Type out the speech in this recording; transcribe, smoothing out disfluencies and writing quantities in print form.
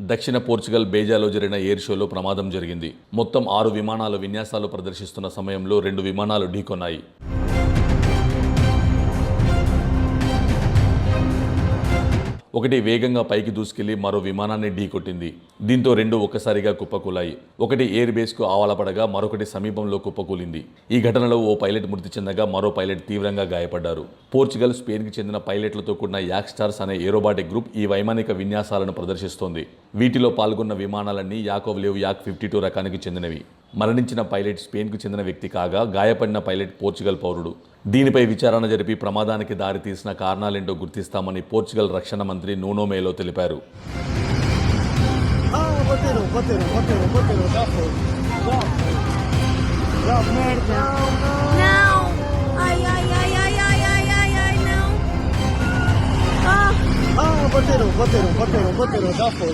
దక్షిణ పోర్చుగల్ బేజాలో జరిగిన ఎయిర్ షోలో ప్రమాదం జరిగింది. మొత్తం 6 విమానాలు విన్యాసాలు ప్రదర్శిస్తున్న సమయంలో 2 విమానాలు ఢీకొన్నాయి. ఒకటి వేగంగా పైకి దూసుకెళ్లి మరో విమానాన్ని ఢీకొట్టింది. దీంతో 2 ఒక్కసారిగా కుప్పకూలాయి. ఒకటి ఎయిర్ బేస్కు ఆవలపడగా మరొకటి సమీపంలో కుప్పకూలింది. ఈ ఘటనలో ఓ పైలట్ మృతి చెందగా మరో పైలట్ తీవ్రంగా గాయపడ్డారు. పోర్చుగల్, స్పెయిన్కి చెందిన పైలట్లతో కూడిన యాక్స్టార్స్ అనే ఏరోబాటిక్ గ్రూప్ ఈ వైమానిక విన్యాసాలను ప్రదర్శిస్తోంది. వీటిలో పాల్గొన్న విమానాలన్నీ యాకోవ్లేవ్ యాక్ 52 రకానికి చెందినవి. మరణించిన పైలట్ స్పెయిన్కు చెందిన వ్యక్తి కాగా గాయపడిన పైలట్ పోర్చుగల్ పౌరుడు. దీనిపై విచారణ జరిపి ప్రమాదానికి దారితీసిన కారణాలేంటో గుర్తిస్తామని పోర్చుగల్ రక్షణ మంత్రి నూనో మేలో తెలిపారు. Bateram, já foi.